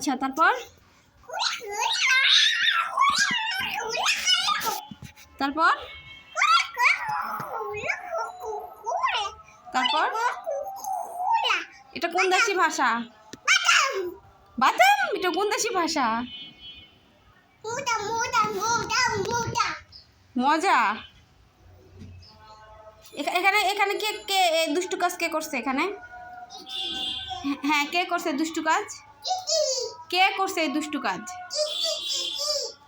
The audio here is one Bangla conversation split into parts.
আচ্ছা তারপর তারপর তারপর এটা কোন দেশি ভাষা? বাদাম? এটা কোন দেশি ভাষা? মজা। এখানে এখানে কে কে দুষ্টু কাজ কে করছে এখানে? হ্যাঁ, কে করছে দুষ্টু কাজ? কে করছে এই দুষ্টু কাজ?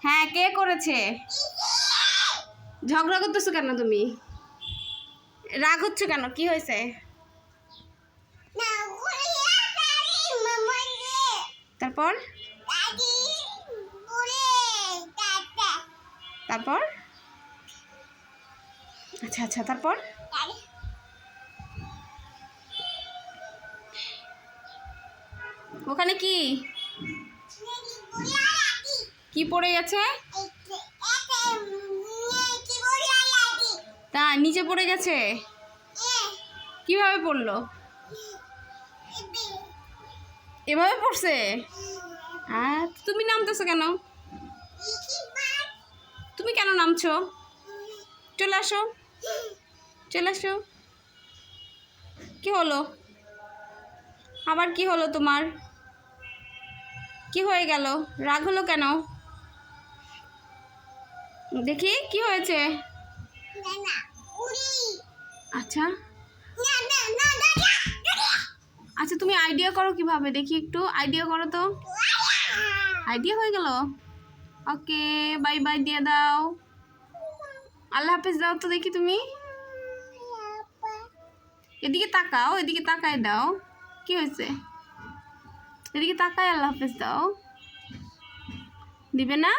হ্যাঁ, কে করেছে? ঝগড়া করতেছো কেন তুমি? রাগ হচ্ছে কেন? কি হয়েছে? তারপর তারপর আচ্ছা আচ্ছা তারপর ওখানে কি কি পড়ে গেছে? তা নিচে পড়ে গেছে? কিভাবে পড়লো? এভাবে পড়ছে? তুমি নামতেছো কেন? তুমি কেন নামছো? চলে আসো, চলে আসো। কি হলো? আবার কি হলো তোমার? কি হয়ে গেল? রাগ হলো কেন? দেখি কি হয়েছে? আচ্ছা আচ্ছা, তুমি আইডিয়া করো কিভাবে? দেখি একটু আইডিয়া করো তো। আইডিয়া হয়ে গেল। ওকে, বাই বাই দিয়ে দাও। আল্লাহ হাফেজ দাও তো দেখি তুমি। এদিকে তাকাও, এদিকে তাকায় দাও। কি হয়েছে? এদিকে তাকায় আল্লাহ হাফেজ দাও। দিবে না?